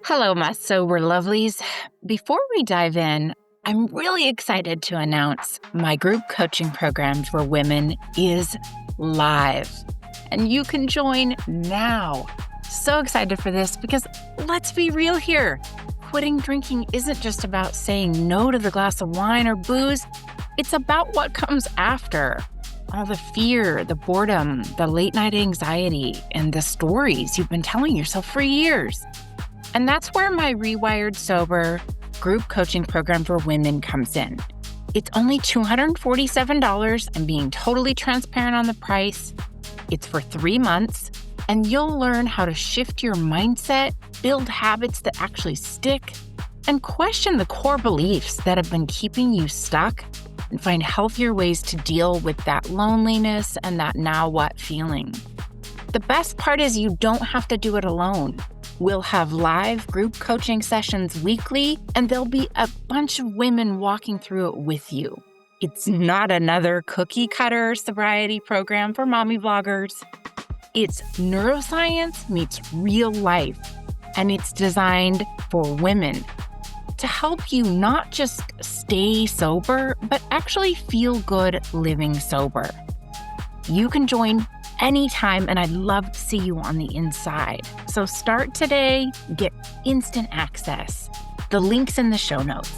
Hello, my sober lovelies. Before we dive in, I'm really excited to announce my group coaching program for women is live, and you can join now. So excited for this because let's be real here. Quitting drinking isn't just about saying no to the glass of wine or booze. It's about what comes after. All the fear, the boredom, the late night anxiety, and the stories you've been telling yourself for years. And that's where my Rewired Sober group coaching program for women comes in. It's only $247. I'm being totally transparent on the price. It's for 3 months, and you'll learn how to shift your mindset, build habits that actually stick, and question the core beliefs that have been keeping you stuck, and find healthier ways to deal with that loneliness and that now what feeling. The best part is you don't have to do it alone. We'll have live group coaching sessions weekly, and there'll be a bunch of women walking through it with you. It's not another cookie cutter sobriety program for mommy vloggers. It's neuroscience meets real life, and it's designed for women to help you not just stay sober, but actually feel good living sober. You can join anytime, and I'd love to see you on the inside. So start today, get instant access. The link's in the show notes.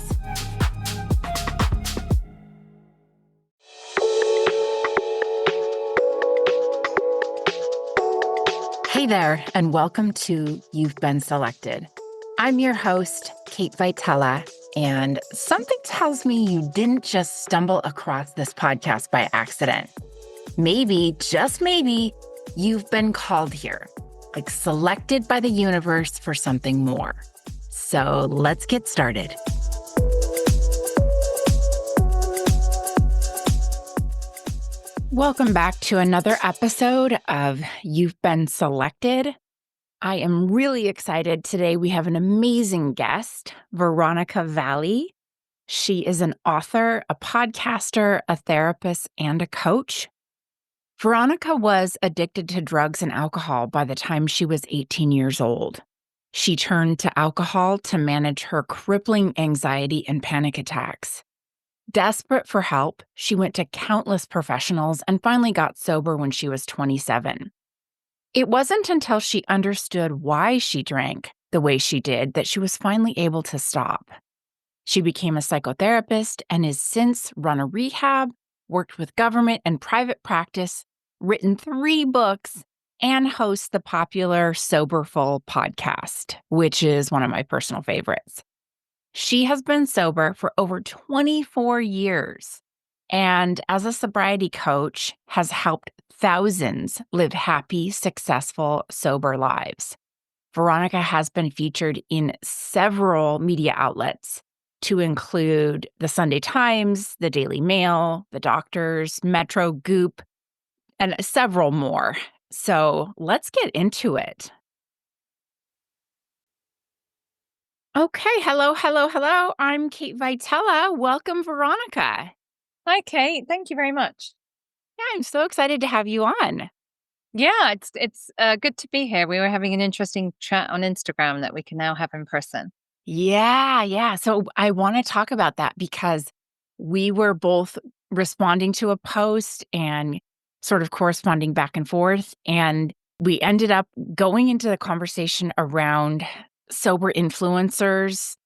Hey there, and welcome to You've Been Selected. I'm your host, Kate Vitela, and something tells me you didn't just stumble across this podcast by accident. Maybe, just maybe, you've been called here, like selected by the universe for something more. So let's get started. Welcome back to another episode of You've Been Selected. I am really excited. Today we have an amazing guest, Veronica Valli. She is an author, a podcaster, a therapist, and a coach. Veronica was addicted to drugs and alcohol by the time she was 18 years old. She turned to alcohol to manage her crippling anxiety and panic attacks. Desperate for help, she went to countless professionals and finally got sober when she was 27. It wasn't until she understood why she drank the way she did that she was finally able to stop. She became a psychotherapist and has since run a rehab, worked with government and private practice, written 3 books, and hosts the popular Soberful podcast, which is one of my personal favorites. She has been sober for over 24 years, and as a sobriety coach, has helped thousands live happy, successful, sober lives. Veronica has been featured in several media outlets, to include the Sunday Times, the Daily Mail, the Doctors, Metro, Goop, and several more. So let's get into it. Okay, hello. I'm Kate Vitela. Welcome, Veronica. Hi, Kate. Thank you very much. Yeah, I'm so excited to have you on. Yeah, it's good to be here. We were having an interesting chat on Instagram that we can now have in person. Yeah. So I want to talk about that because we were both responding to a post and sort of corresponding back and forth. And we ended up going into the conversation around sober influencers,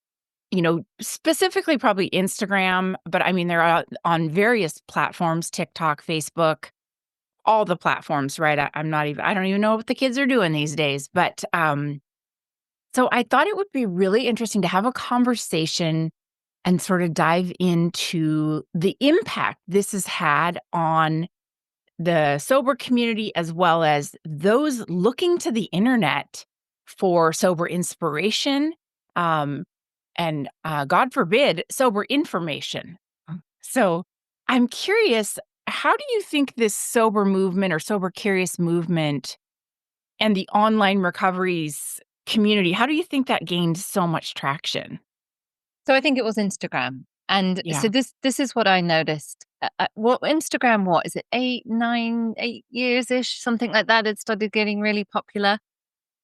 specifically probably Instagram, but I mean, they're on various platforms, TikTok, Facebook, all the platforms, right? I don't even know what the kids are doing these days, but so I thought it would be really interesting to have a conversation and sort of dive into the impact this has had on the sober community, as well as those looking to the internet for sober inspiration, and God forbid, sober information. So I'm curious, how do you think this sober movement or sober curious movement and the online recoveries community, how do you think that gained so much traction? So I think it was Instagram. And Yeah. so this is what I noticed. What Instagram, what is it, 8 years ish, something like that. It started getting really popular.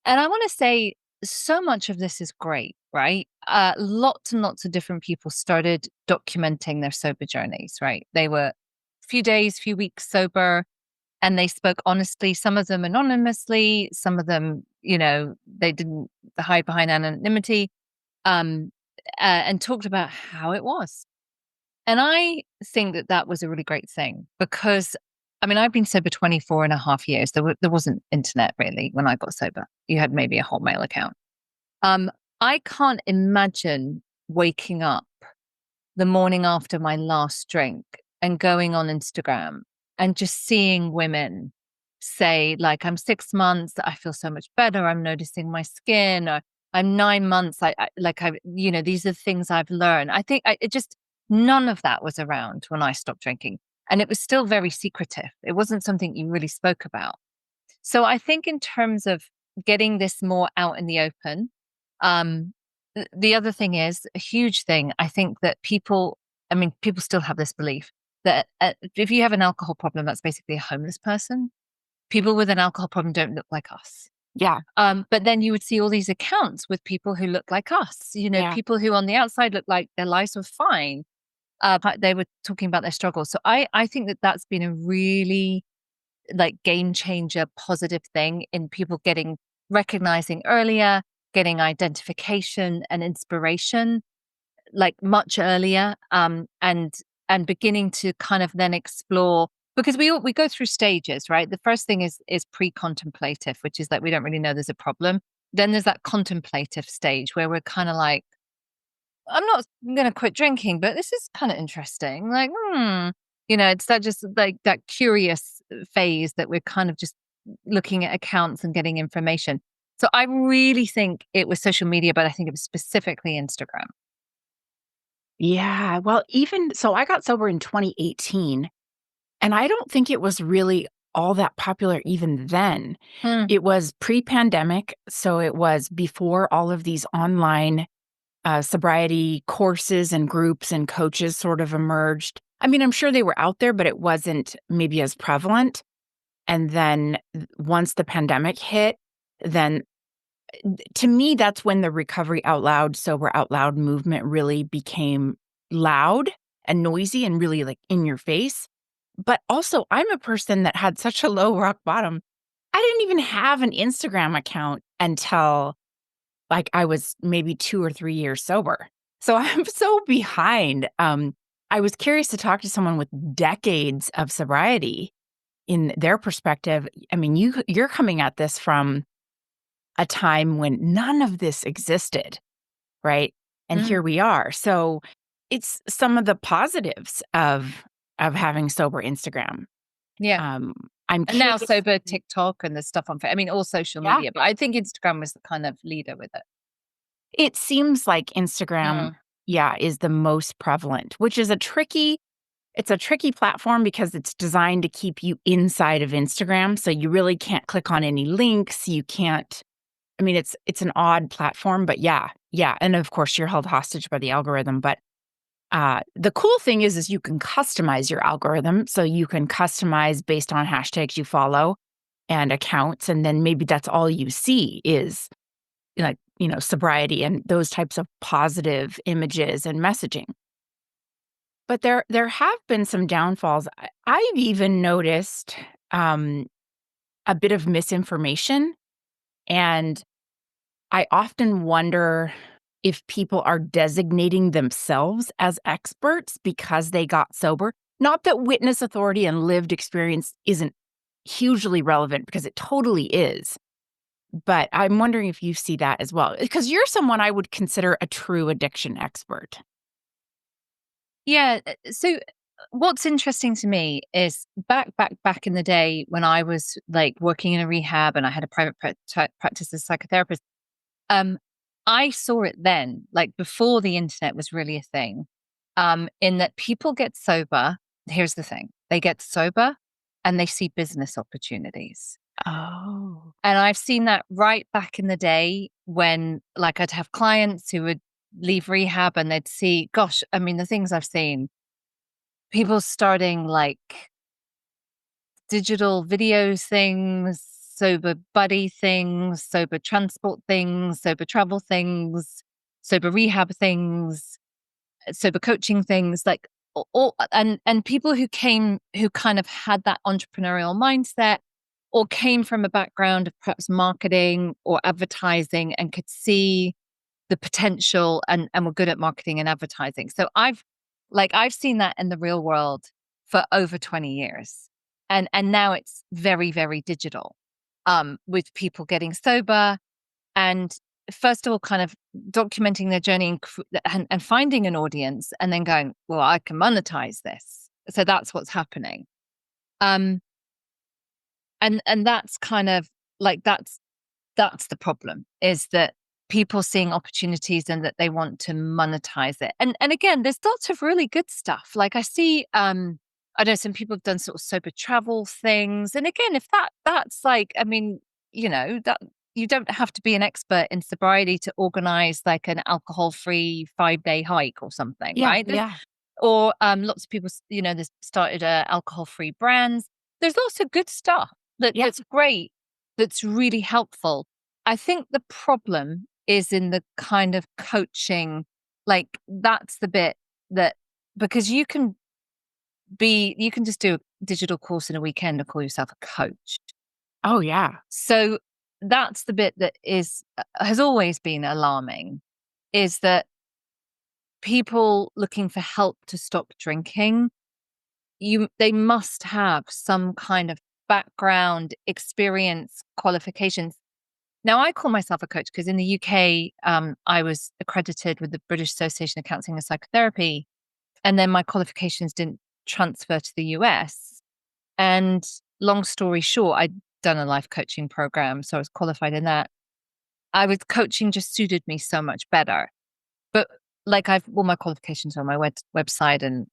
And I want to say so much of this is great, right? Lots and lots of different people started documenting their sober journeys, right? They were a few days, few weeks sober, and they spoke honestly, some of them anonymously, some of them, they didn't hide behind anonymity, um, and talked about how it was. And I think that that was a really great thing because, I mean, I've been sober 24 and a half years. There wasn't internet really when I got sober. You had maybe a Hotmail account. Um, I can't imagine waking up the morning after my last drink and going on Instagram and just seeing women say, like, I'm 6 months, I feel so much better, I'm noticing my skin, or I'm 9 months, these are things I've learned. I think it just, none of that was around when I stopped drinking. And it was still very secretive. It wasn't something you really spoke about. So I think in terms of getting this more out in the open, um, the other thing is a huge thing. I think that people still have this belief that if you have an alcohol problem, that's basically a homeless person. People with an alcohol problem don't look like us. Yeah. But then you would see all these accounts with people who look like us, Yeah. people who on the outside look like their lives were fine. But they were talking about their struggles. So I think that that's been a really like game changer positive thing in people getting recognizing earlier, getting identification and inspiration like much earlier, and beginning to kind of then explore, because we go through stages, right? The first thing is pre-contemplative, which is that we don't really know there's a problem. Then there's that contemplative stage where we're kind of like, I'm not going to quit drinking, but this is kind of interesting. Like, it's that just like that curious phase that we're kind of just looking at accounts and getting information. So I really think it was social media, but I think it was specifically Instagram. Yeah. Well, even so, I got sober in 2018, and I don't think it was really all that popular even then. Hmm. It was pre-pandemic, so it was before all of these online sobriety courses and groups and coaches sort of emerged. I mean, I'm sure they were out there, but it wasn't maybe as prevalent. And then once the pandemic hit, then to me, that's when the Recovery Out Loud, Sober Out Loud movement really became loud and noisy and really like in your face. But also, I'm a person that had such a low rock bottom. I didn't even have an Instagram account until like I was maybe 2 or 3 years sober. So I'm so behind. I was curious to talk to someone with decades of sobriety in their perspective. I mean, you're coming at this from a time when none of this existed, right? And Mm. here we are. So it's some of the positives of having sober Instagram. Yeah. Um, I'm And now curious. sober TikTok and the stuff on, I mean, all social Yeah, media, but I think Instagram was the kind of leader with it. it seems like Instagram, Mm. yeah, is the most prevalent, which is it's a tricky platform because it's designed to keep you inside of Instagram. So you really can't click on any links. You can't, I mean, it's an odd platform, but yeah, yeah. And of course you're held hostage by the algorithm. But the cool thing is you can customize your algorithm. So you can customize based on hashtags you follow and accounts. And then maybe that's all you see is like, sobriety and those types of positive images and messaging. But there have been some downfalls. I've even noticed um, a bit of misinformation, and I often wonder if people are designating themselves as experts because they got sober. Not that witness authority and lived experience isn't hugely relevant, because it totally is. But I'm wondering if you see that as well, because you're someone I would consider a true addiction expert. Yeah. So what's interesting to me is back in the day when I was like working in a rehab and I had a private practice as a psychotherapist. Um, I saw it then, like before the internet was really a thing, in that people get sober. Here's the thing: they get sober and they see business opportunities. Oh. And I've seen that right back in the day when, like, I'd have clients who would leave rehab and they'd see, gosh, I mean, the things I've seen, people starting like digital videos things, sober buddy things, sober transport things, sober travel things, sober rehab things, sober coaching things, like all, and people who kind of had that entrepreneurial mindset or came from a background of perhaps marketing or advertising and could see the potential and were good at marketing and advertising. So I've seen that in the real world for over 20 years. And now it's very, very digital, with people getting sober and first of all, kind of documenting their journey and finding an audience and then going, well, I can monetize this. So that's what's happening. Um, and that's kind of like, that's the problem, is that people seeing opportunities and that they want to monetize it. And again, there's lots of really good stuff. Like I see, I know some people have done sort of sober travel things. And again, if that's like, I mean, that you don't have to be an expert in sobriety to organize like an alcohol-free 5-day hike or something, Yeah, right? yeah. Or lots of people, they started alcohol-free brands. There's also good stuff Yeah. that's great, that's really helpful. I think the problem is in the kind of coaching, like that's the bit that, because you can just do a digital course in a weekend and call yourself a coach. Oh, yeah. So that's the bit that has always been alarming, is that people looking for help to stop drinking, they must have some kind of background, experience, qualifications. Now, I call myself a coach because in the UK, I was accredited with the British Association of Counselling and Psychotherapy, and then my qualifications didn't transfer to the US. And long story short, I'd done a life coaching program, so I was qualified in that. Coaching just suited me so much better. But like all my qualifications are on my website, and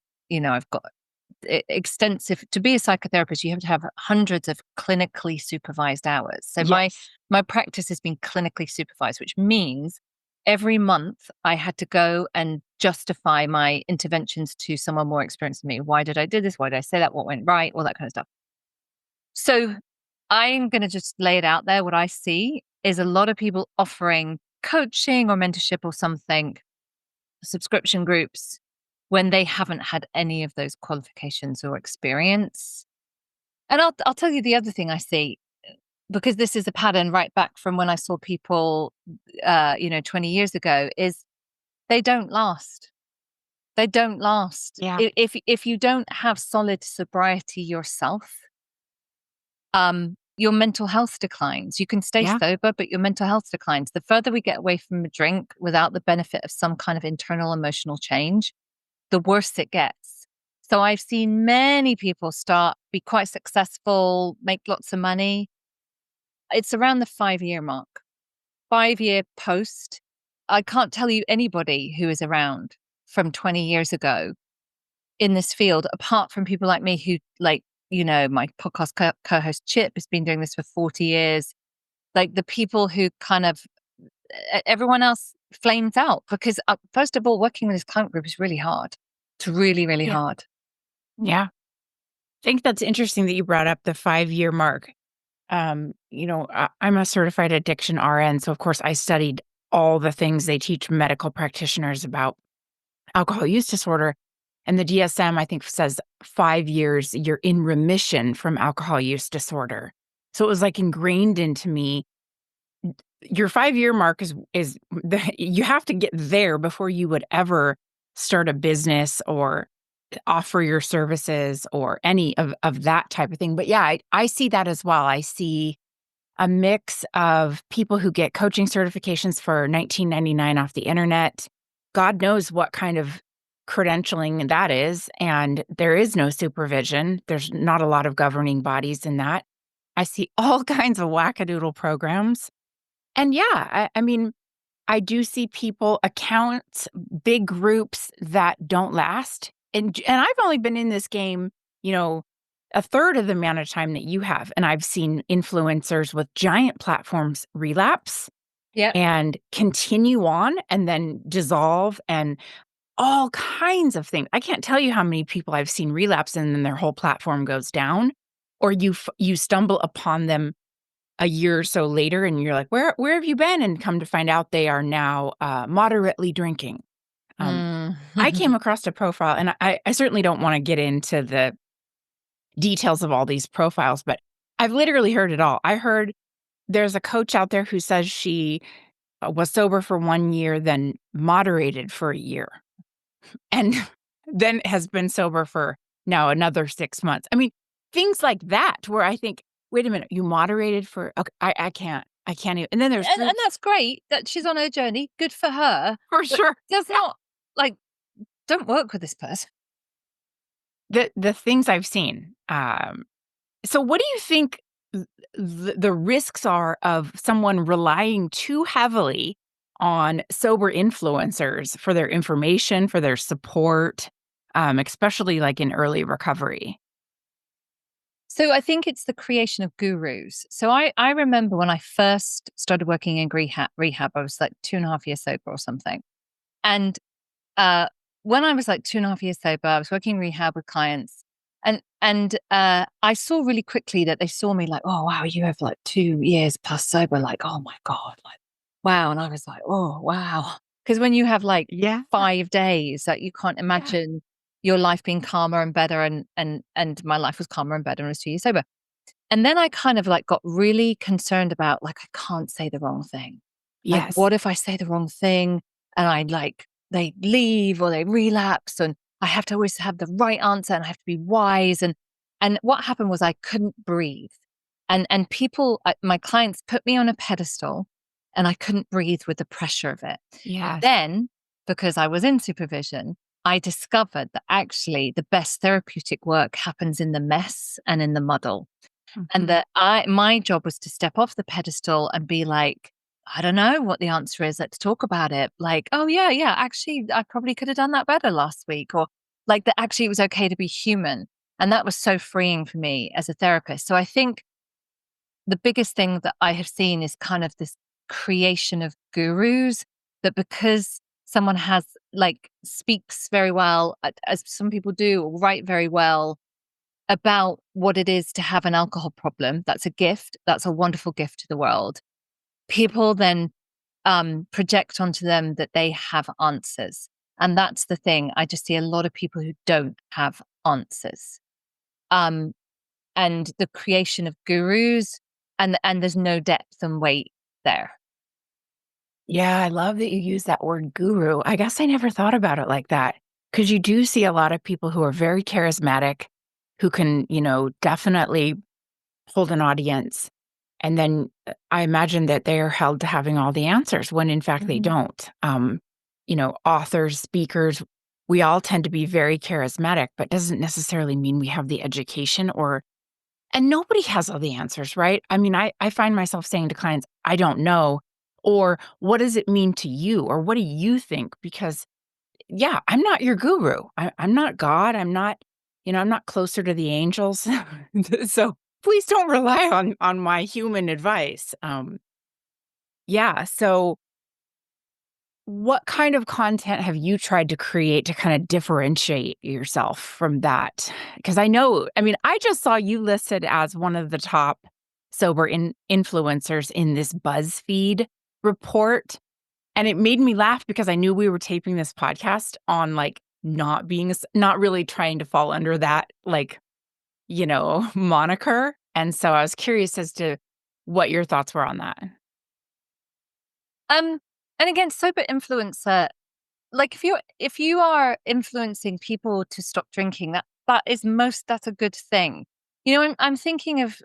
I've got extensive. To be a psychotherapist, you have to have hundreds of clinically supervised hours. So Yes. my practice has been clinically supervised, which means every month I had to go and justify my interventions to someone more experienced than me. Why did I do this? Why did I say that? What went right? All that kind of stuff. So I'm going to just lay it out there. What I see is a lot of people offering coaching or mentorship or something, subscription groups, when they haven't had any of those qualifications or experience. And I'll tell you the other thing I see, because this is a pattern right back from when I saw people, 20 years ago, is they don't last. They don't last. Yeah. If you don't have solid sobriety yourself, your mental health declines. You can stay Yeah. sober, but your mental health declines. The further we get away from a drink without the benefit of some kind of internal emotional change, the worse it gets. So I've seen many people be quite successful, make lots of money. It's around the 5-year mark, 5-year post. I can't tell you anybody who is around from 20 years ago in this field, apart from people like me who, like, my podcast co-host Chip has been doing this for 40 years. Like the people who kind of, everyone else flames out because, first of all, working with this client group is really hard. It's really, really Yeah. hard. Yeah. I think that's interesting that you brought up the 5-year mark. I'm a certified addiction RN. So, of course, I studied all the things they teach medical practitioners about alcohol use disorder. And the DSM, I think, says 5 years, you're in remission from alcohol use disorder. So it was like ingrained into me. Your 5-year mark you have to get there before you would ever start a business or offer your services or any of that type of thing. But yeah, I see that as well. I see a mix of people who get coaching certifications for $19.99 off the internet. God knows what kind of credentialing that is. And there is no supervision. There's not a lot of governing bodies in that. I see all kinds of wackadoodle programs. And yeah, I mean, I do see people, accounts, big groups that don't last. And I've only been in this game, a third of the amount of time that you have. And I've seen influencers with giant platforms relapse Yeah. and continue on and then dissolve and all kinds of things. I can't tell you how many people I've seen relapse and then their whole platform goes down, or you stumble upon them a year or so later, and you're like, where have you been? And come to find out they are now moderately drinking. Mm. I came across a profile, and I certainly don't want to get into the details of all these profiles, but I've literally heard it all. I heard there's a coach out there who says she was sober for 1 year, then moderated for a year, and then has been sober for now another 6 months. I mean, things like that where I think, "Wait a minute, you moderated for." Okay, I can't even, and then there's And groups that's great that she's on her journey. Good for her. for But sure. does Yeah. not like don't work with this person. The things I've seen, so what do you think the risks are of someone relying too heavily on sober influencers for their information, for their support, especially like in early recovery? So I think it's the creation of gurus. So I remember when I first started working in rehab, I was like 2.5 years sober or something. And uh, when I was like 2.5 years sober, I was working in rehab with clients. And I saw really quickly that they saw me like, oh wow, you have like 2 years plus sober, like, oh my God, like wow. And I was like, oh wow. Because when you have like Yeah. 5 days, that you can't Yeah. imagine your life being calmer and better. And my life was calmer and better and I was 2 years sober. And then I kind of like got really concerned about like, I can't say the wrong thing. Like, Yes. what if I say the wrong thing and I like, they leave or they relapse and I have to always have the right answer and I have to be wise. And what happened was I couldn't breathe. And people, my clients put me on a pedestal and I couldn't breathe with the pressure of it. Yes. Then, because I was in supervision, I discovered that actually the best therapeutic work happens in the mess and in the muddle. And Mhm. that my job was to step off the pedestal and be like, I don't know what the answer is. Let's talk about it. Like, oh yeah, yeah, actually, I probably could have done that better last week. Or like that actually it was okay to be human. And that was so freeing for me as a therapist. So I think the biggest thing that I have seen is kind of this creation of gurus that because someone has like speaks very well, as some people do, or write very well, about what it is to have an alcohol problem. That's a gift. That's a wonderful gift to the world. People then project onto them that they have answers. And that's the thing. I just see a lot of people who don't have answers. Um, and the creation of gurus, and there's no depth and weight there. Yeah, I love that you use that word guru. I guess I never thought about it like that, because you do see a lot of people who are very charismatic, who can, definitely hold an audience. And then I imagine that they are held to having all the answers when in fact they Mhm. don't. Authors, speakers, we all tend to be very charismatic, but doesn't necessarily mean we have the education and nobody has all the answers, right? I mean, I find myself saying to clients, I don't know, or what does it mean to you? Or what do you think? Because yeah, I'm not your guru. I'm not God. I'm not closer to the angels. So please don't rely on my human advice. Yeah. So what kind of content have you tried to create to kind of differentiate yourself from that? Because I mean, I just saw you listed as one of the top sober influencers in this BuzzFeed report. And it made me laugh because I knew we were taping this podcast on like not really trying to fall under that like, moniker. And so I was curious as to what your thoughts were on that. Um, and again, sober influencer, like if you are influencing people to stop drinking, that's a good thing. I'm thinking of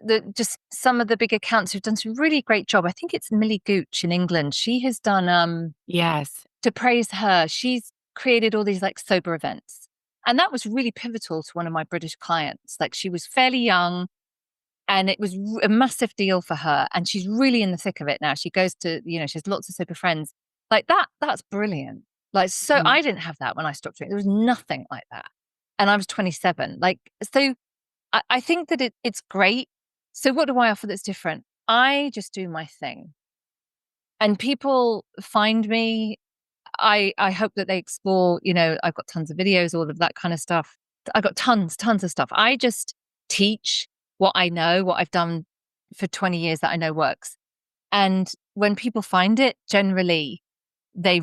the just some of the big accounts who've done some really great job. I think it's Millie Gooch in England. She has done Yes. to praise her, she's created all these like sober events. And that was really pivotal to one of my British clients. Like she was fairly young and it was a massive deal for her. And she's really in the thick of it now. She goes to, she has lots of sober friends. Like that's brilliant. Like, so Mhm. I didn't have that when I stopped drinking. There was nothing like that. And I was 27. Like, so I think that it's great. So what do I offer that's different? I just do my thing. And people find me. I hope that they explore, I've got tons of videos, all of that kind of stuff. I've got tons of stuff. I just teach what I know, what I've done for 20 years that I know works. And when people find it, generally they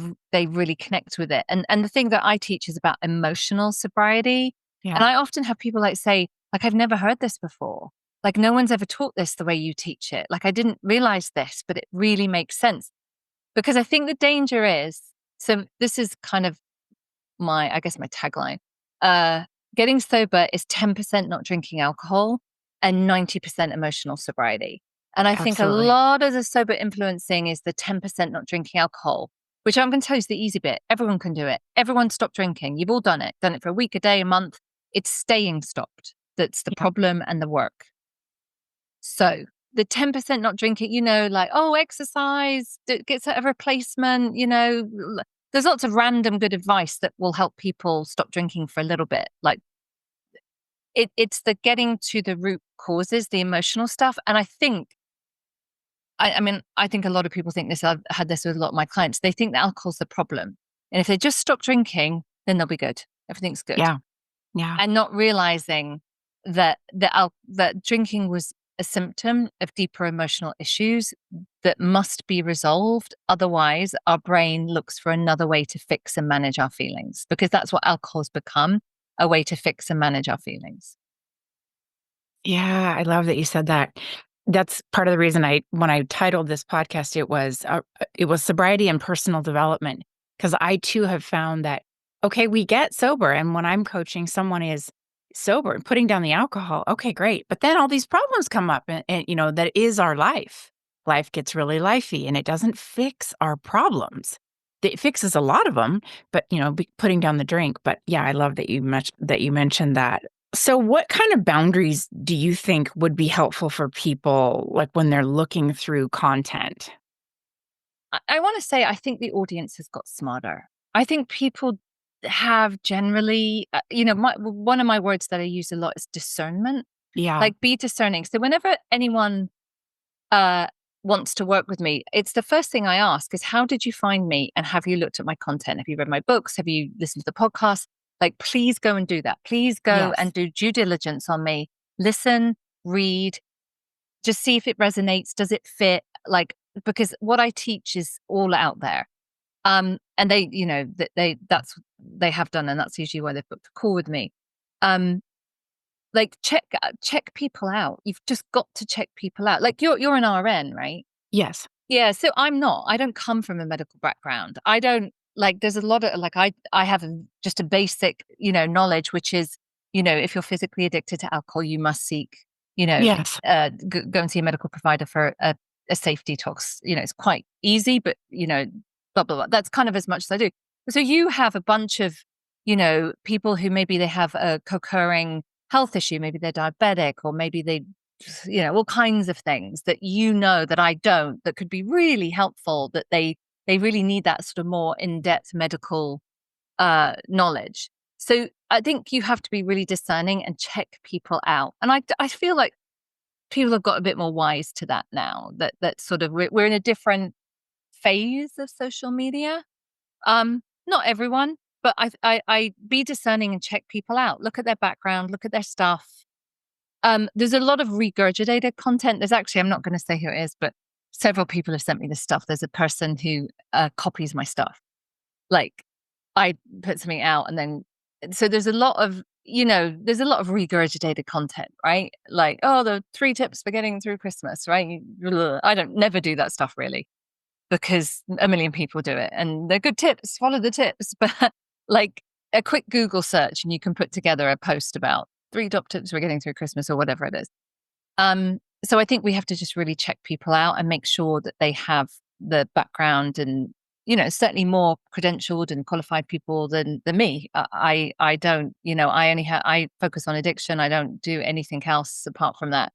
really connect with it. And the thing that I teach is about emotional sobriety. And Yeah. I often have people like say, like, I've never heard this before. Like, no one's ever taught this the way you teach it. Like, I didn't realize this, but it really makes sense. Because I think the danger is, so this is kind of I guess my tagline. Uh, Getting sober is 10% not drinking alcohol and 90% emotional sobriety. And I think a Absolutely. lot of the sober influencing is the 10% not drinking alcohol, which I'm going to tell you is the easy bit. Everyone can do it. Everyone stop drinking. You've all done it for a week, a day, a month. It's staying stopped. That's the Yeah. problem and the work. So the 10% not drinking, like, oh, exercise, gets a replacement, there's lots of random good advice that will help people stop drinking for a little bit. Like it's the getting to the root causes, the emotional stuff. And I think a lot of people think this. I've had this with a lot of my clients. They think that alcohol's the problem. And if they just stop drinking, then they'll be good. Everything's good. Yeah. Yeah. And not realizing that that drinking was a symptom of deeper emotional issues that must be resolved. Otherwise, our brain looks for another way to fix and manage our feelings, because that's what alcohol's become, a way to fix and manage our feelings. Yeah, I love that you said that. That's part of the reason when I titled this podcast, it was sobriety and personal development, because I too have found that, okay, we get sober. And when I'm coaching, someone is sober and putting down the alcohol. Okay, great. But then all these problems come up and that is our life. Life gets really lifey and it doesn't fix our problems. It fixes a lot of them, but putting down the drink. But yeah, I love that you mentioned that. So what kind of boundaries do you think would be helpful for people, like, when they're looking through content? I want to say, I think the audience has got smarter. I think people have generally, one of my words that I use a lot is discernment. Yeah. Like, be discerning. So whenever anyone uh, wants to work with me, it's the first thing I ask is, how did you find me? And have you looked at my content? Have you read my books? Have you listened to the podcast? Like, please go and do that. Please go Yes. and do due diligence on me. Listen, read, just see if it resonates. Does it fit? Like, because what I teach is all out there. And they, they have done, and that's usually why they've booked a call with me. Um, like, check people out. You've just got to check people out. Like, you're an RN, right? Yes. Yeah. So I'm not. I don't come from a medical background. I don't like. There's a lot of like. I have just a basic knowledge, which is if you're physically addicted to alcohol, you must seek Yes. go and see a medical provider for a safe detox. It's quite easy, but blah blah blah. That's kind of as much as I do. So you have a bunch of people who maybe they have a co-occurring health issue. Maybe they're diabetic, or maybe they all kinds of things that that I don't, that could be really helpful, that they really need that sort of more in-depth medical knowledge. So I think you have to be really discerning and check people out. And I feel like people have got a bit more wise to that now, that sort of we're in a different phase of social media. Not everyone, but I be discerning and check people out. Look at their background, look at their stuff. There's a lot of regurgitated content. There's actually, I'm not going to say who it is, but several people have sent me this stuff. There's a person who copies my stuff. Like, I put something out and then, so there's a lot of, there's a lot of regurgitated content, right? Like, oh, the 3 tips for getting through Christmas, right? I don't never do that stuff really, because a million people do it and they're good tips, follow the tips. But like a quick Google search and you can put together a post about 3 top tips for getting through Christmas or whatever it is. So I think we have to just really check people out and make sure that they have the background and, certainly more credentialed and qualified people than me. I don't, I focus on addiction. I don't do anything else apart from that.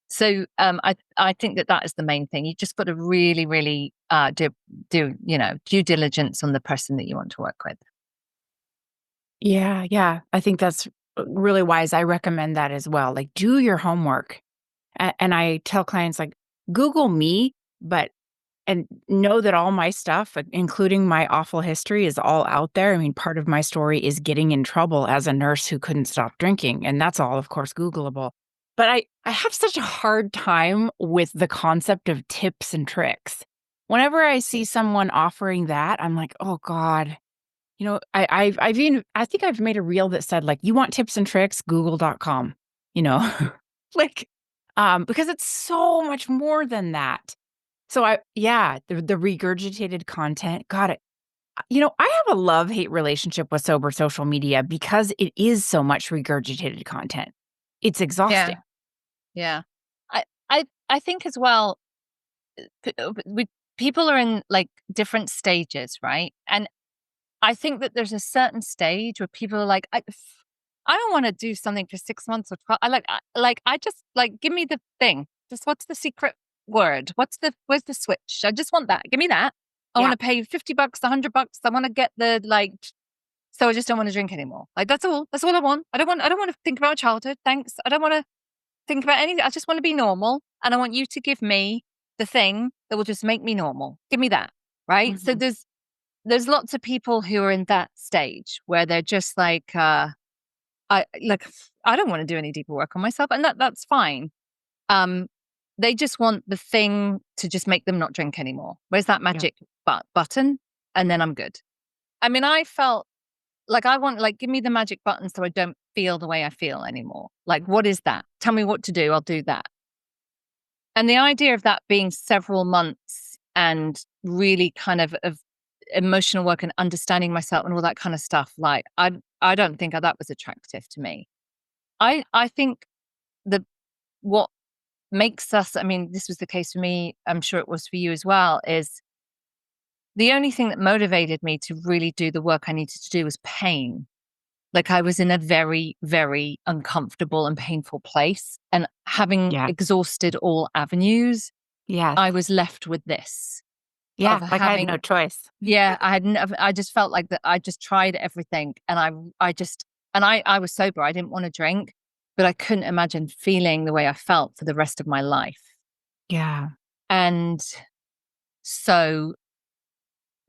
So I think that is the main thing. You just got to really, really do due diligence on the person that you want to work with. Yeah, yeah. I think that's really wise. I recommend that as well. Like, do your homework. And I tell clients, like, Google me, and know that all my stuff, including my awful history, is all out there. I mean, part of my story is getting in trouble as a nurse who couldn't stop drinking, and that's all, of course, Googleable. But I have such a hard time with the concept of tips and tricks. Whenever I see someone offering that, I'm like, "Oh god." I've even I think I've made a reel that said, like, "You want tips and tricks? Google.com." You know? Like, because it's so much more than that. So the regurgitated content, got it. I have a love-hate relationship with sober social media because it is so much regurgitated content. It's exhausting. Yeah. Yeah. I think as well, we people are in, like, different stages, right? And I think that there's a certain stage where people are like, I don't wanna do something for 6 months or 12. I just like, give me the thing. Just what's the secret word? Where's the switch? I just want that. Give me that. I Yeah. wanna pay $50, $100. I wanna get the, like, so I just don't wanna drink anymore. Like, that's all. That's all I want. I don't wanna think about childhood, thanks. I don't wanna think about anything. I just wanna be normal, and I want you to give me the thing that will just make me normal. Give me that, right? So Mhm. there's lots of people who are in that stage where they're just like, I like, I don't want to do any deeper work on myself, and that's fine. Um, they just want the thing to just make them not drink anymore. Where's that Yeah. magic button? And then I'm good. I mean, I felt like I want, like, give me the magic button so I don't feel the way I feel anymore. Like, what is that? Tell me what to do. I'll do that. And the idea of that being several months and really kind of emotional work and understanding myself and all that kind of stuff, like, I don't think that was attractive to me. I think that what makes us, I mean, this was the case for me, I'm sure it was for you as well, is the only thing that motivated me to really do the work I needed to do was pain. Like, I was in a very, very uncomfortable and painful place, and having Yeah. exhausted all avenues, Yes. I was left with this Yeah, of like I had no having, choice. yeah, I just felt like that I just tried everything, and I just, and I was sober, I didn't wanna drink, but I couldn't imagine feeling the way I felt for the rest of my life. Yeah. And so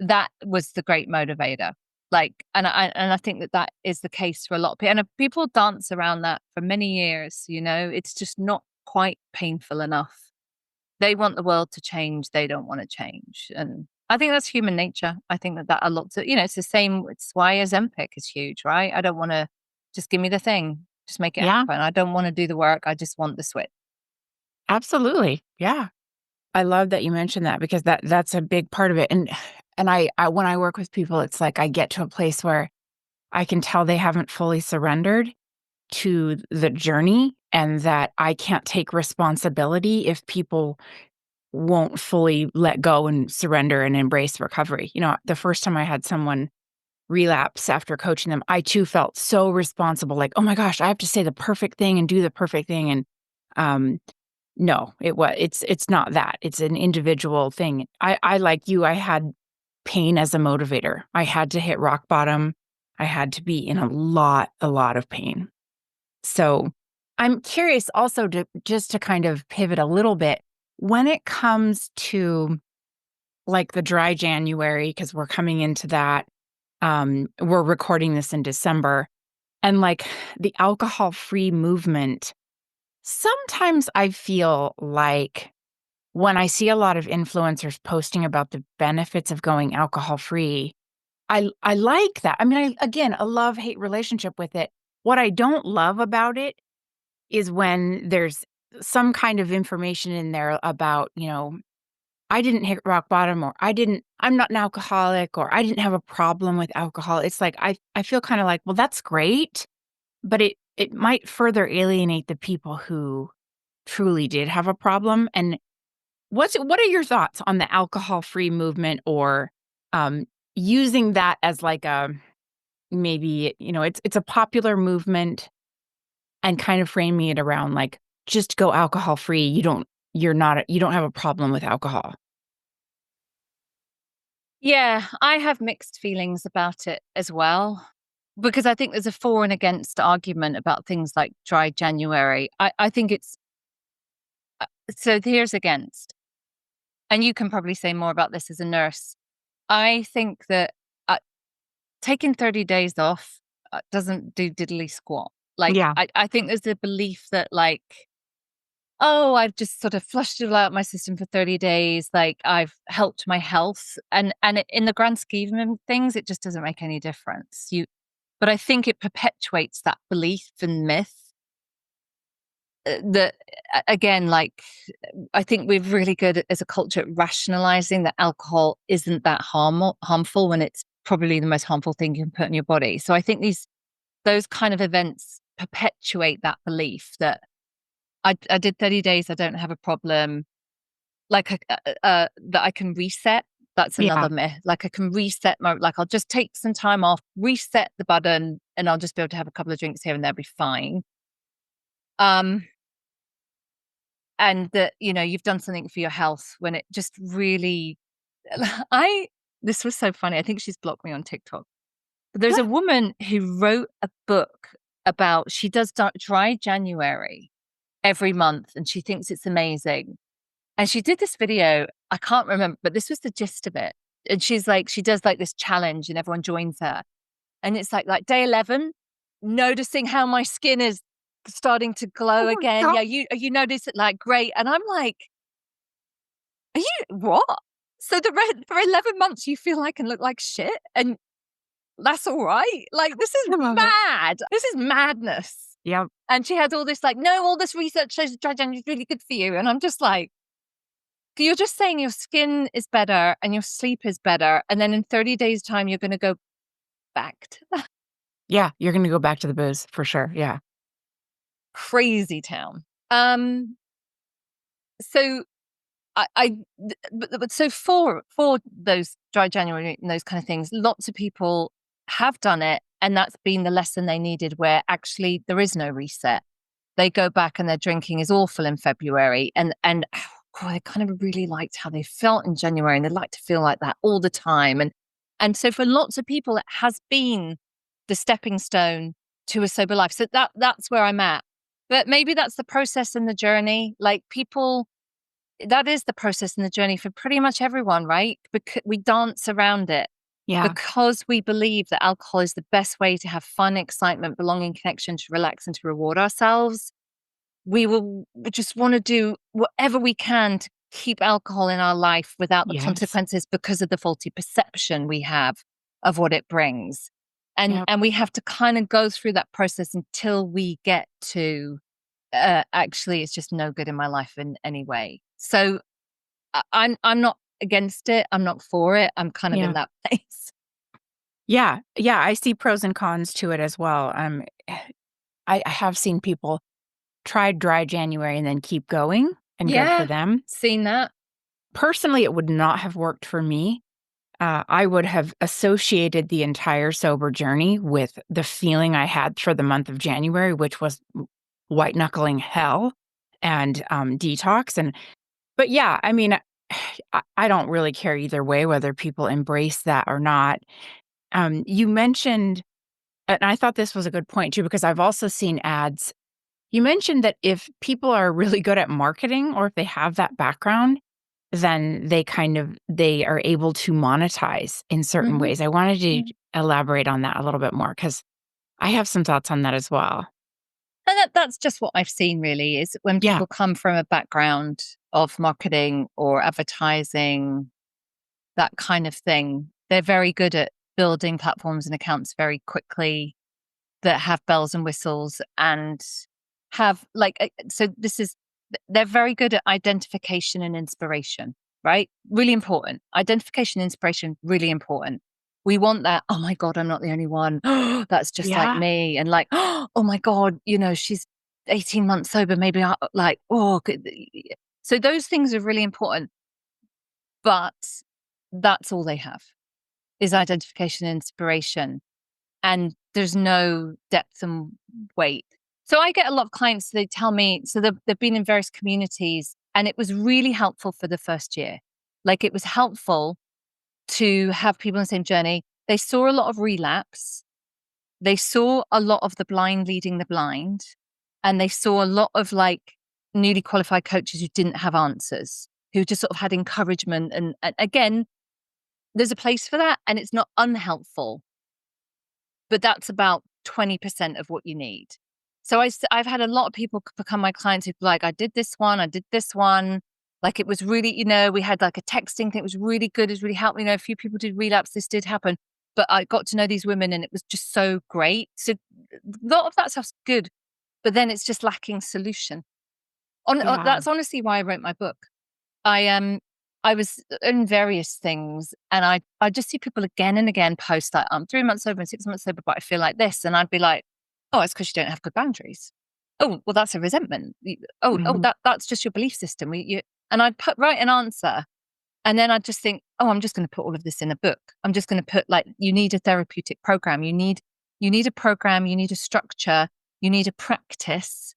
that was the great motivator. Like, and I think that that is the case for a lot of people, and people dance around that for many years, it's just not quite painful enough. They want the world to change, they don't wanna change, and I think that's human nature. I think that a lot to, it's the same, it's why Ozempic is huge, right? I don't wanna, just give me the thing, just make it Yeah, happen. I don't wanna do the work, I just want the switch. absolutely. Yeah. I love that you mentioned that because that's a big part of it, and I when I work with people, it's like I get to a place where I can tell they haven't fully surrendered to the journey and that I can't take responsibility if people won't fully let go and surrender and embrace recovery. The first time I had someone relapse after coaching them, I too felt so responsible, like, "Oh my gosh, I have to say the perfect thing and do the perfect thing," and, um, no, it's not that. It's an individual thing. I like you, I had pain as a motivator. I had to hit rock bottom. I had to be in a lot of pain. So, I'm curious also to just to kind of pivot a little bit, when it comes to, like, the dry January, because 'cause we're coming into that, we're recording this in December, and, like, the alcohol-free movement, sometimes I feel like when I see a lot of influencers posting about the benefits of going alcohol-free, I like that. I mean, again, a love-hate relationship with it. What I don't love about it is when there's some kind of information in there about, I didn't hit rock bottom, or I'm not an alcoholic, or I didn't have a problem with alcohol. It's like I feel kinda like, well, that's great, but it might further alienate the people who truly did have a problem. And what are your thoughts on the alcohol-free movement, or, um, using that as like a maybe, it's a popular movement, and kind of framing it around like, "Just go alcohol-free. You don't have a problem with alcohol." Yeah, I have mixed feelings about it as well, because I think there's a for and against argument about things like dry January. I think it's, so here's against, and you can probably say more about this as a nurse. I think that, taking 30 days off, doesn't do diddly squat. Like, Yeah. I think there's a belief that, like, oh, I've just sort of flushed it all out of my system for 30 days. Like I've helped my health. And in the grand scheme of things, it just doesn't make any difference. But I think it perpetuates that belief and myth that, again, like, I think we're really good as a culture at rationalizing that alcohol isn't that harmful when it's probably the most harmful thing you can put in your body. So I think those kind of events perpetuate that belief that I did 30 days, I don't have a problem. Like, that I can reset. That's Yeah. another myth. Like I can reset like I'll just take some time off, reset the button, and I'll just be able to have a couple of drinks here and there, be fine. Um, and that, you've done something for your health when it just really, I, this was so funny. I think she's blocked me on TikTok. But there's a woman who wrote a book about, she does dry January every month and she thinks it's amazing. And she did this video, I can't remember, but this was the gist of it. And she's like, she does like this challenge and everyone joins her. And it's like day 11, noticing how my skin is starting to glow Oh my again. God. Yeah, you notice it, like, great. And I'm like, are you what? So for 11 months you feel like and look like shit and that's all right? Like, this is I love it. mad. This is madness. Yep. And she had all this like, no, all this research shows dry January is really good for you. And I'm just like, you're just saying your skin is better and your sleep is better. And then in 30 days time, you're going to go back to that Yeah. You're going to go back to the booze for sure. Yeah. crazy town. So but so for those dry January and those kind of things, lots of people have done it. And that's been the lesson they needed, where actually there is no reset. They go back and their drinking is awful in February. And oh, God, I kind of really liked how they felt in January, and they'd like to feel like that all the time. And so for lots of people, it has been the stepping stone to a sober life. So that's where I'm at. But maybe that's the process and the journey. Like, people, that is the process and the journey for pretty much everyone, right? Because we dance around it Yeah. because we believe that alcohol is the best way to have fun, excitement, belonging, connection, to relax and to reward ourselves. We just want to do whatever we can to keep alcohol in our life without the Yes. consequences, because of the faulty perception we have of what it brings. And Yep. and we have to kind of go through that process until we get to, actually, it's just no good in my life in any way. So I'm not against it. I'm not for it. I'm kind of in Yeah. that place. Yeah. Yeah. I see pros and cons to it as well. I have seen people try dry January and then keep going, and good for Yeah, them. seen that. Personally, it would not have worked for me. I would have associated the entire sober journey with the feeling I had for the month of January, which was white knuckling hell and detox. But yeah, I mean, I don't really care either way whether people embrace that or not. You mentioned, and I thought this was a good point too, because I've also seen ads. You mentioned that if people are really good at marketing, or if they have that background, then they are able to monetize in certain Hmm. ways. I wanted to elaborate on that a little bit more, because I have some thoughts on that as well. And that's just what I've seen, really, is when Yeah. people come from a background of marketing or advertising, that kind of thing, they're very good at building platforms and accounts very quickly that have bells and whistles and have like, so this is, they're very good at identification and inspiration, right? Really important. Identification, inspiration, really important. We want that. Oh my God, I'm not the only one. That's just like Yeah. me. And like, oh my God, she's 18 months sober. Maybe I like, oh, so those things are really important. But that's all they have, is identification and inspiration. And there's no depth and weight. So I get a lot of clients, they tell me, so they've been in various communities, and it was really helpful for the first year. Like, it was helpful to have people on the same journey. They saw a lot of relapse. They saw a lot of the blind leading the blind. And they saw a lot of like newly qualified coaches who didn't have answers, who just sort of had encouragement. And again, there's a place for that, and it's not unhelpful, but that's about 20% of what you need. So I've had a lot of people become my clients who've like, I did this one, I did this one. Like it was really, we had like a texting thing. It was really good. It was really helped. A few people did relapse. This did happen, but I got to know these women and it was just so great. So a lot of that stuff's good, but then it's just lacking solution. Yeah. That's honestly why I wrote my book. I was in various things and I just see people again and again post like, I'm 3 months sober and 6 months sober, but I feel like this. And I'd be like, oh, it's because you don't have good boundaries. Oh, well, that's a resentment. Mhm. That's just your belief system. And I'd write an answer and then I'd just think, oh, I'm just going to put all of this in a book. I'm just going to put like, you need a therapeutic program. You need a program, you need a structure, you need a practice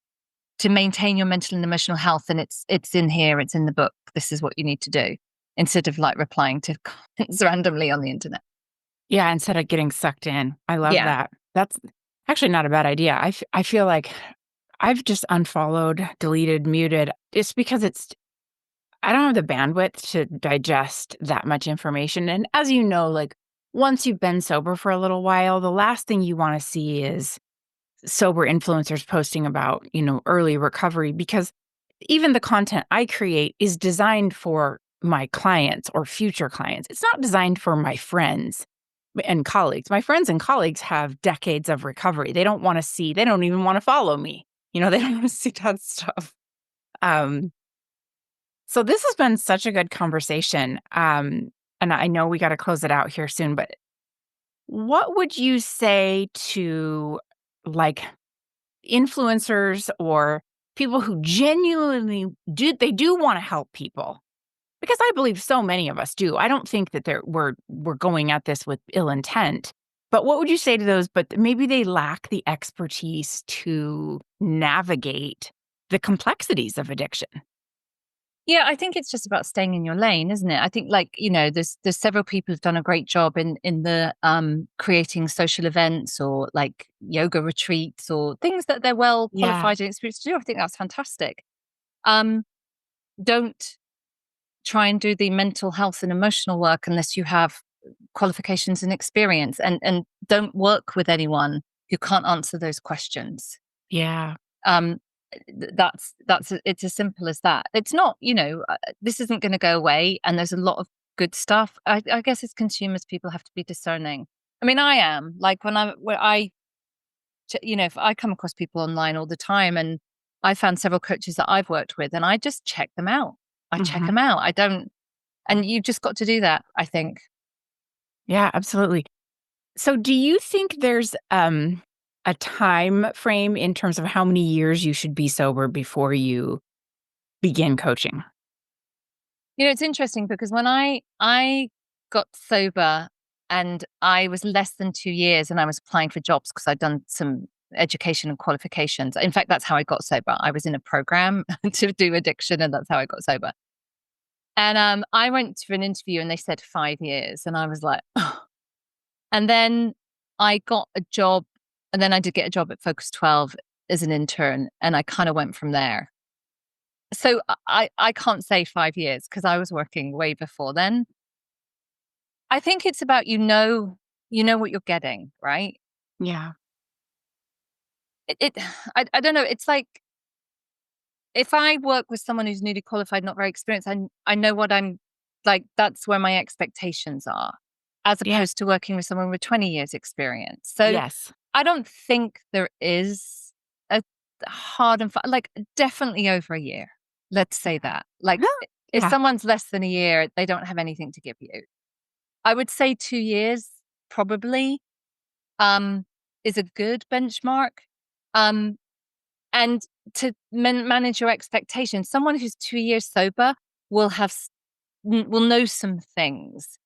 to maintain your mental and emotional health. And it's in here, it's in the book. This is what you need to do instead of like replying to comments randomly on the internet. Yeah, instead of getting sucked in. I love Yeah. that. That's actually not a bad idea. I feel like I've just unfollowed, deleted, muted just because I don't have the bandwidth to digest that much information. And as you know, like once you've been sober for a little while, the last thing you want to see is sober influencers posting about, early recovery because even the content I create is designed for my clients or future clients. It's not designed for my friends and colleagues. My friends and colleagues have decades of recovery. They don't even want to follow me. They don't want to see that stuff. Um, so this has been such a good conversation. And I know we got to close it out here soon, but what would you say to like influencers or people who genuinely do want to help people? Because I believe so many of us do. I don't think that we're going at this with ill intent. But what would you say to those, but maybe they lack the expertise to navigate the complexities of addiction? Yeah, I think it's just about staying in your lane, isn't it? I think like, there's several people who've done a great job in the creating social events or like yoga retreats or things that they're well Yeah. qualified and experienced to do. I think that's fantastic. Um, don't try and do the mental health and emotional work unless you have qualifications and experience and don't work with anyone who can't answer those questions. Yeah. Um, it's as simple as that. It's not, this isn't going to go away, and there's a lot of good stuff. I guess as consumers, people have to be discerning. I mean, I am like if I come across people online all the time, and I found several coaches that I've worked with, and I just check them out. I check Mhm. them out. I don't, and you've just got to do that, I think. Yeah, absolutely. So do you think there's a time frame in terms of how many years you should be sober before you begin coaching? It's interesting because when I got sober and I was less than 2 years and I was applying for jobs because I'd done some education and qualifications. In fact, that's how I got sober. I was in a program to do addiction, and that's how I got sober. And I went for an interview and they said 5 years, and I was like, oh. And then I got a job, and then I did get a job at Focus 12 as an intern, and I kind of went from there. So I can't say 5 years because I was working way before then. I think it's about you know what you're getting, right? Yeah. It I don't know. It's like if I work with someone who's newly qualified, not very experienced, I know what I'm like. That's where my expectations are, as Yeah. opposed to working with someone with 20 years experience. So Yes. I don't think there is a hard and like definitely over a year. Let's say that. Like Huh. if Yeah. someone's less than a year, they don't have anything to give you. I would say 2 years probably um, is a good benchmark. Um, and to manage your expectations, someone who's 2 years sober will will know some things,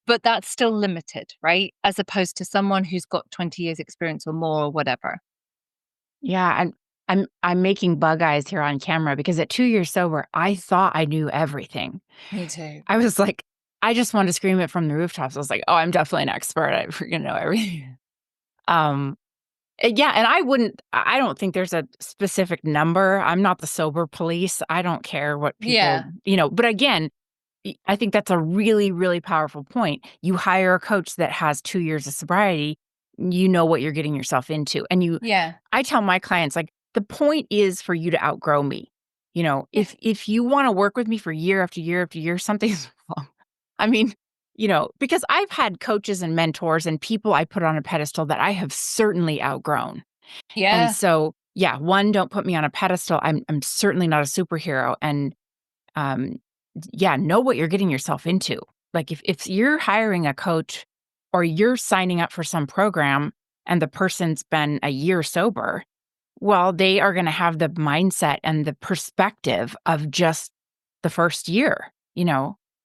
but that's still limited, right? As opposed to someone who's got 20 years experience or more or whatever. Yeah, and I'm making bug eyes here on camera because at 2 years sober, I thought I knew everything. Me too. I was like I just wanted to scream it from the rooftops. I was like, "Oh, I'm definitely an expert. I freaking know everything." Um, yeah, and I don't think there's a specific number. I'm not the sober police. I don't care what people, Yeah. but again, I think that's a really, really powerful point. You hire a coach that has 2 years of sobriety, you know what you're getting yourself into, and Yeah. I tell my clients, like, the point is for you to outgrow me. If you want to work with me for year after year after year, something's wrong. I mean, because I've had coaches and mentors and people I put on a pedestal that I have certainly outgrown. And Yeah. so, yeah, one, don't put me on a pedestal. I'm certainly not a superhero. And um, yeah, know what you're getting yourself into. Like if you're hiring a coach or you're signing up for some program and the person's been a year sober, well, they are going to have the mindset and the perspective of just the first year.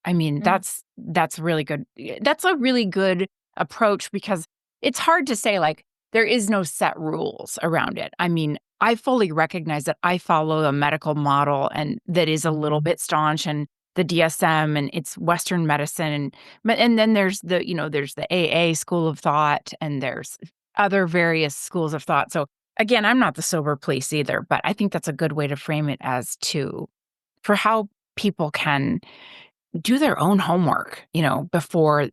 I mean, Mm. that's really good. That's a really good approach because it's hard to say, like, there is no set rules around it. I mean, I fully recognize that I follow a medical model and that is a little bit staunch, and the DSM, and it's Western medicine, and then there's there's the AA school of thought, and there's other various schools of thought. So again, I'm not the sober police either, but I think that's a good way to frame it as to for how people can do their own homework, before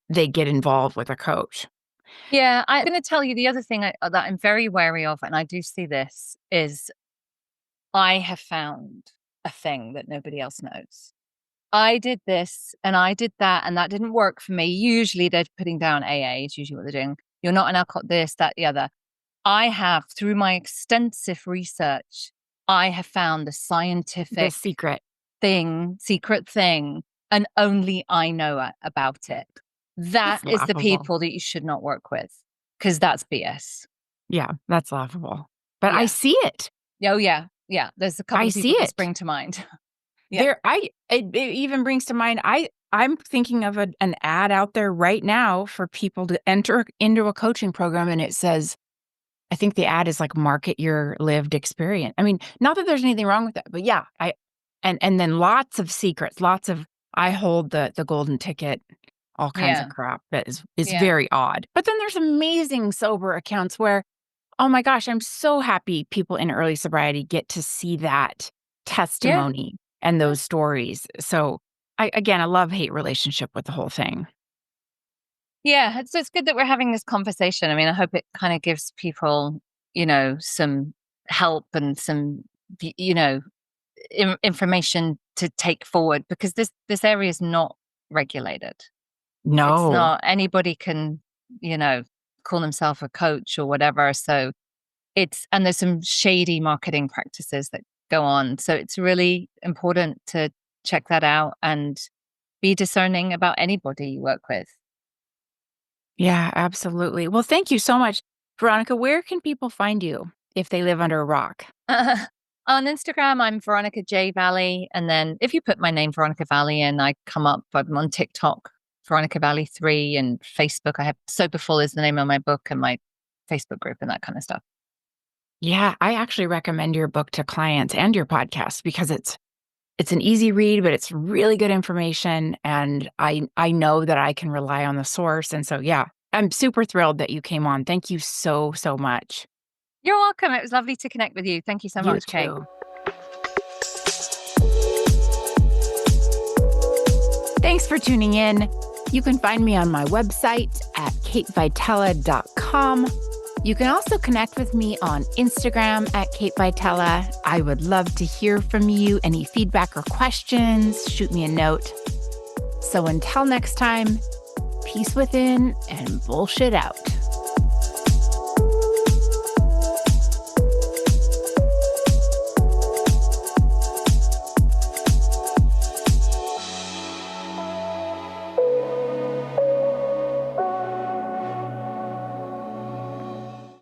they get involved with a coach. Yeah, I'm going to tell you the other thing that I'm very wary of, and I do see this, is I have found a thing that nobody else knows. I did this and I did that, and that didn't work for me. Usually they're putting down AA, is usually what they're doing. You're not an alcoholic, this, that, the other. I have, through my extensive research, I have found the The scientific secret. secret thing, and only I know about it. That That's is the laughable. people that you should not work with, because that's BS. Yeah, that's laughable. But I Yeah. see it. Oh, yeah. Yeah. There's a couple I of see people that it. spring to mind. Yeah. It even brings to mind, I'm thinking of an ad out there right now for people to enter into a coaching program, and it says, I think the ad is like, market your lived experience. I mean, not that there's anything wrong with that, but yeah, and then lots of secrets, lots of, I hold the golden ticket, all kinds of Yeah. crap that is Yeah. very odd. But then there's amazing sober accounts where, oh my gosh, I'm so happy people in early sobriety get to see that Yeah. testimony and those stories. So I love-hate relationship with the whole thing. Yeah. It's good that we're having this conversation. I mean, I hope it kind of gives people, some help and some, information to take forward, because this area is not regulated. It's No. not, anybody can, you know, call themselves a coach or whatever. So and there's some shady marketing practices that go on. So it's really important to check that out and be discerning about anybody you work with. Yeah, absolutely. Well, thank you so much. Veronica, where can people find you if they live under a rock? On Instagram, I'm Veronica J Valley. And then if you put my name, Veronica Valli, in, I come up. I'm on TikTok, Veronica Valli 3, and Facebook. I have Soberful is the name of my book, and my Facebook group and that kind of stuff. Yeah, I actually recommend your book to clients and your podcast because it's an easy read, but it's really good information, and I know that I can rely on the source. And so yeah, I'm super thrilled that you came on. Thank you so, so much. You're welcome. It was lovely to connect with you. Thank you so You much, Kate. too. Thanks for tuning in. You can find me on my website at katevitella.com. You can also connect with me on Instagram at Kate Vitela. I would love to hear from you. Any feedback or questions, shoot me a note. So until next time, peace within and bullshit out.